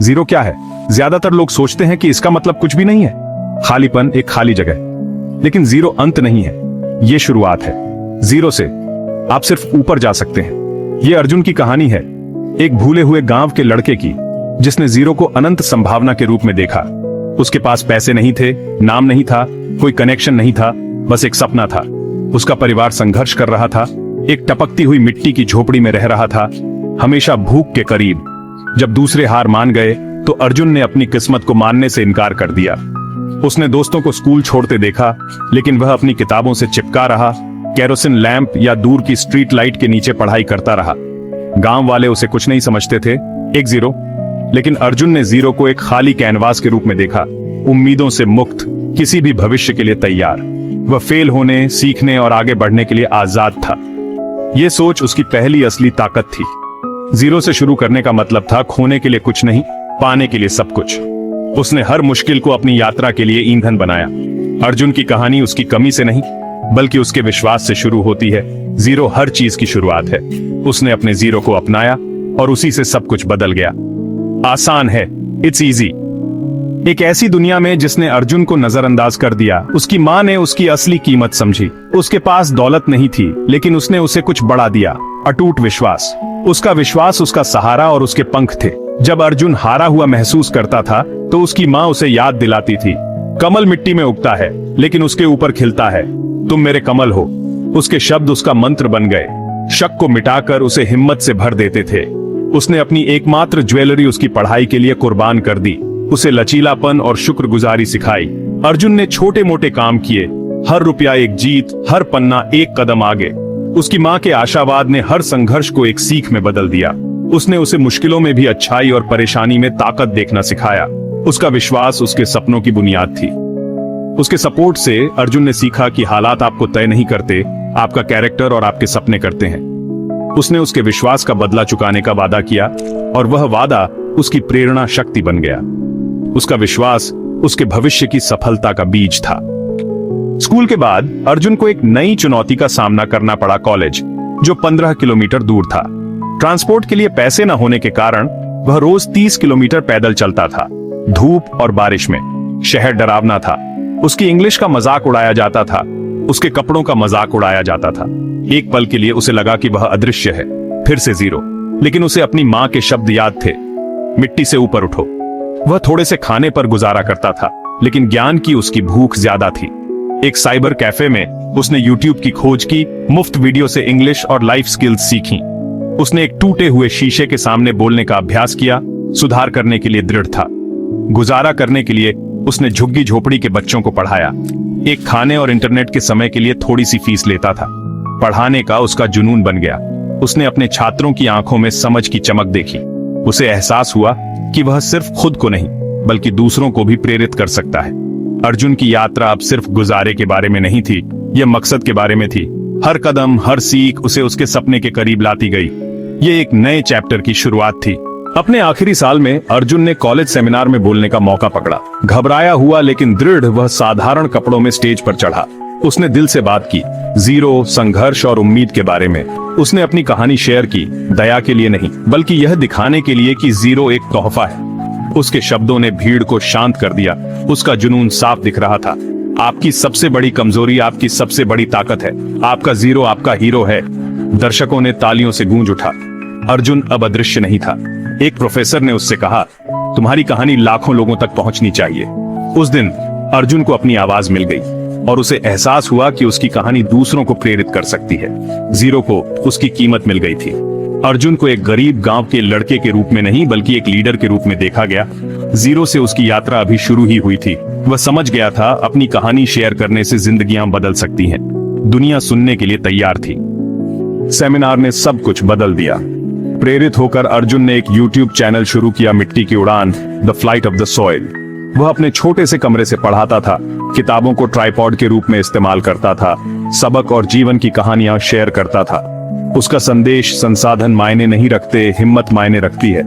Zero क्या है? ज्यादातर लोग सोचते हैं कि इसका मतलब कुछ भी नहीं है, खालीपन, एक खाली जगह। लेकिन जीरो अंत नहीं है, ये शुरुआत है। जीरो से आप सिर्फ ऊपर जा सकते हैं। ये अर्जुन की कहानी है, एक भूले हुए गांव के लड़के की, जिसने जीरो को अनंत संभावना के रूप में देखा। उसके पास पैसे नहीं थे, नाम नहीं था, कोई कनेक्शन नहीं था, बस एक सपना था। उसका परिवार संघर्ष कर रहा था, एक टपकती हुई मिट्टी की झोपड़ी में रह रहा था, हमेशा भूख के करीब। जब दूसरे हार मान गए तो अर्जुन ने अपनी किस्मत को मानने से इनकार कर दिया। उसने दोस्तों को स्कूल छोड़ते देखा, लेकिन वह अपनी किताबों से चिपका रहा, केरोसिन लैंप या दूर की स्ट्रीट लाइट के नीचे पढ़ाई करता रहा। गांव वाले उसे कुछ नहीं समझते थे, एक जीरो। लेकिन अर्जुन ने जीरो को एक खाली कैनवास के रूप में देखा, उम्मीदों से मुक्त, किसी भी भविष्य के लिए तैयार। वह फेल होने, सीखने और आगे बढ़ने के लिए आजाद था। यह सोच उसकी पहली असली ताकत थी। जीरो से शुरू करने का मतलब था खोने के लिए कुछ नहीं, पाने के लिए सब कुछ। उसने हर मुश्किल को अपनी यात्रा के लिए ईंधन बनाया। अर्जुन की कहानी उसकी कमी से नहीं, बल्कि उसके विश्वास से शुरू होती है। जीरो हर चीज की शुरुआत है। उसने अपने जीरो को अपनाया और उसी से सब कुछ बदल गया। आसान है, इट्स इजी। एक ऐसी दुनिया में जिसने अर्जुन को नजरअंदाज कर दिया, उसकी मां ने उसकी असली कीमत समझी। उसके पास दौलत नहीं थी, लेकिन उसने उसे कुछ बड़ा दिया, अटूट विश्वास। उसका विश्वास उसका सहारा और उसके पंख थे। जब अर्जुन हारा हुआ महसूस करता था तो उसकी मां उसे याद दिलाती थी, कमल मिट्टी में उगता है लेकिन उसके ऊपर खिलता है, तुम मेरे कमल हो। उसके शब्द उसका मंत्र बन गए, शक को मिटाकर उसे हिम्मत से भर देते थे। उसने अपनी एकमात्र ज्वेलरी उसकी पढ़ाई के लिए कुर्बान कर दी, उसे लचीलापन और शुक्रगुजारी सिखाई। अर्जुन ने छोटे मोटे काम किए, हर रुपया एक जीत, हर पन्ना एक कदम आगे। उसकी मां के आशावाद ने हर संघर्ष को एक सीख में बदल दिया। उसने उसे मुश्किलों में भी अच्छाई और परेशानी में ताकत देखना सिखाया। उसका विश्वास उसके सपनों की बुनियाद थी। उसके सपोर्ट से अर्जुन ने सीखा कि हालात आपको तय नहीं करते, आपका कैरेक्टर और आपके सपने करते हैं। उसने उसके विश्वास का बदला चुकाने का वादा किया और वह वादा उसकी प्रेरणा शक्ति बन गया। उसका विश्वास उसके भविष्य की सफलता का बीज था। स्कूल के बाद अर्जुन को एक नई चुनौती का सामना करना पड़ा, कॉलेज, जो 15 किलोमीटर दूर था। ट्रांसपोर्ट के लिए पैसे न होने के कारण वह रोज 30 किलोमीटर पैदल चलता था, धूप और बारिश में। शहर डरावना था, उसकी इंग्लिश का मजाक उड़ाया जाता था, उसके कपड़ों का मजाक उड़ाया जाता था। एक पल के लिए उसे लगा कि वह अदृश्य है, फिर से जीरो। लेकिन उसे अपनी मां के शब्द याद थे, मिट्टी से ऊपर उठो। वह थोड़े से खाने पर गुजारा करता था, लेकिन ज्ञान की उसकी भूख ज्यादा थी। एक साइबर कैफे में उसने यूट्यूब की खोज की, मुफ्त वीडियो से इंग्लिश और लाइफ स्किल्स सीखी। उसने एक टूटे हुए शीशे के सामने बोलने का अभ्यास किया, सुधार करने के लिए दृढ़ था। गुजारा करने के लिए उसने झुग्गी झोपड़ी के बच्चों को पढ़ाया। एक खाने और इंटरनेट के समय के लिए थोड़ी सी फीस लेता था। पढ़ाने का उसका जुनून बन गया। उसने अपने छात्रों की आंखों में समझ की चमक देखी। उसे एहसास हुआ कि वह सिर्फ खुद को नहीं, बल्कि दूसरों को भी प्रेरित कर सकता है। अर्जुन की यात्रा अब सिर्फ गुजारे के बारे में नहीं थी, यह मकसद के बारे में थी। हर कदम, हर सीख उसे उसके सपने के करीब लाती गई। ये एक नए चैप्टर की शुरुआत थी। अपने आखिरी साल में अर्जुन ने कॉलेज सेमिनार में बोलने का मौका पकड़ा। घबराया हुआ लेकिन दृढ़, वह साधारण कपड़ों में स्टेज पर चढ़ा। उसने दिल से बात की, जीरो, संघर्ष और उम्मीद के बारे में। उसने अपनी कहानी शेयर की, दया के लिए नहीं, बल्कि यह दिखाने के लिए कि जीरो एक तोहफा है। उसके शब्दों ने भीड़ को शांत कर दिया। उसका जुनून साफ दिख रहा था। आपकी सबसे बड़ी कमजोरी आपकी सबसे बड़ी ताकत है। आपका जीरो आपका हीरो है। दर्शकों ने तालियों से गूंज उठा। अर्जुन अब अदृश्य नहीं था। एक प्रोफेसर ने उससे कहा, तुम्हारी कहानी लाखों लोगों तक पहुंचनी चाहिए। उस दिन अर्जुन को अपनी आवाज मिल गई और उसे एहसास हुआ कि उसकी कहानी दूसरों को प्रेरित कर सकती है। जीरो को उसकी कीमत मिल गई थी। अर्जुन को एक गरीब गांव के लड़के के रूप में नहीं, बल्कि एक लीडर के रूप में देखा गया। जीरो से उसकी यात्रा अभी शुरू ही हुई थी। वह समझ गया था, अपनी कहानी शेयर करने से जिंदगियां बदल सकती हैं। दुनिया सुनने के लिए तैयार थी। सेमिनार ने सब कुछ बदल दिया। प्रेरित होकर अर्जुन ने एक यूट्यूब चैनल शुरू किया, मिट्टी की उड़ान, the flight of the soil. वह अपने छोटे से कमरे से पढ़ाता था, किताबों को ट्राइपॉड के रूप में इस्तेमाल करता था, सबक और जीवन की कहानियां शेयर करता था। उसका संदेश, संसाधन मायने नहीं रखते, हिम्मत मायने रखती है।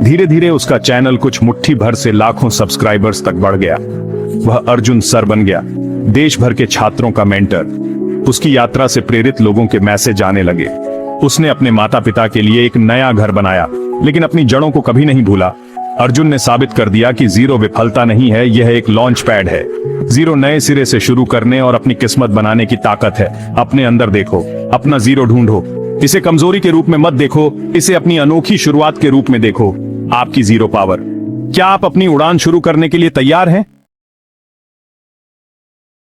धीरे धीरे उसका चैनल कुछ मुट्ठी भर से लाखों सब्सक्राइबर्स तक बढ़ गया। वह अर्जुन सर बन गया, देश भर के छात्रों का मेंटर। उसकी यात्रा से प्रेरित लोगों के मैसेज आने लगे। उसने अपने माता पिता के लिए एक नया घर बनाया, लेकिन अपनी जड़ों को कभी नहीं भूला। अर्जुन ने साबित कर दिया कि जीरो विफलता नहीं है, यह एक लॉन्च पैड है। जीरो नए सिरे से शुरू करने और अपनी किस्मत बनाने की ताकत है। अपने अंदर देखो, अपना जीरो ढूंढो। इसे कमजोरी के रूप में मत देखो, इसे अपनी अनोखी शुरुआत के रूप में देखो। आपकी जीरो पावर। क्या आप अपनी उड़ान शुरू करने के लिए तैयार हैं?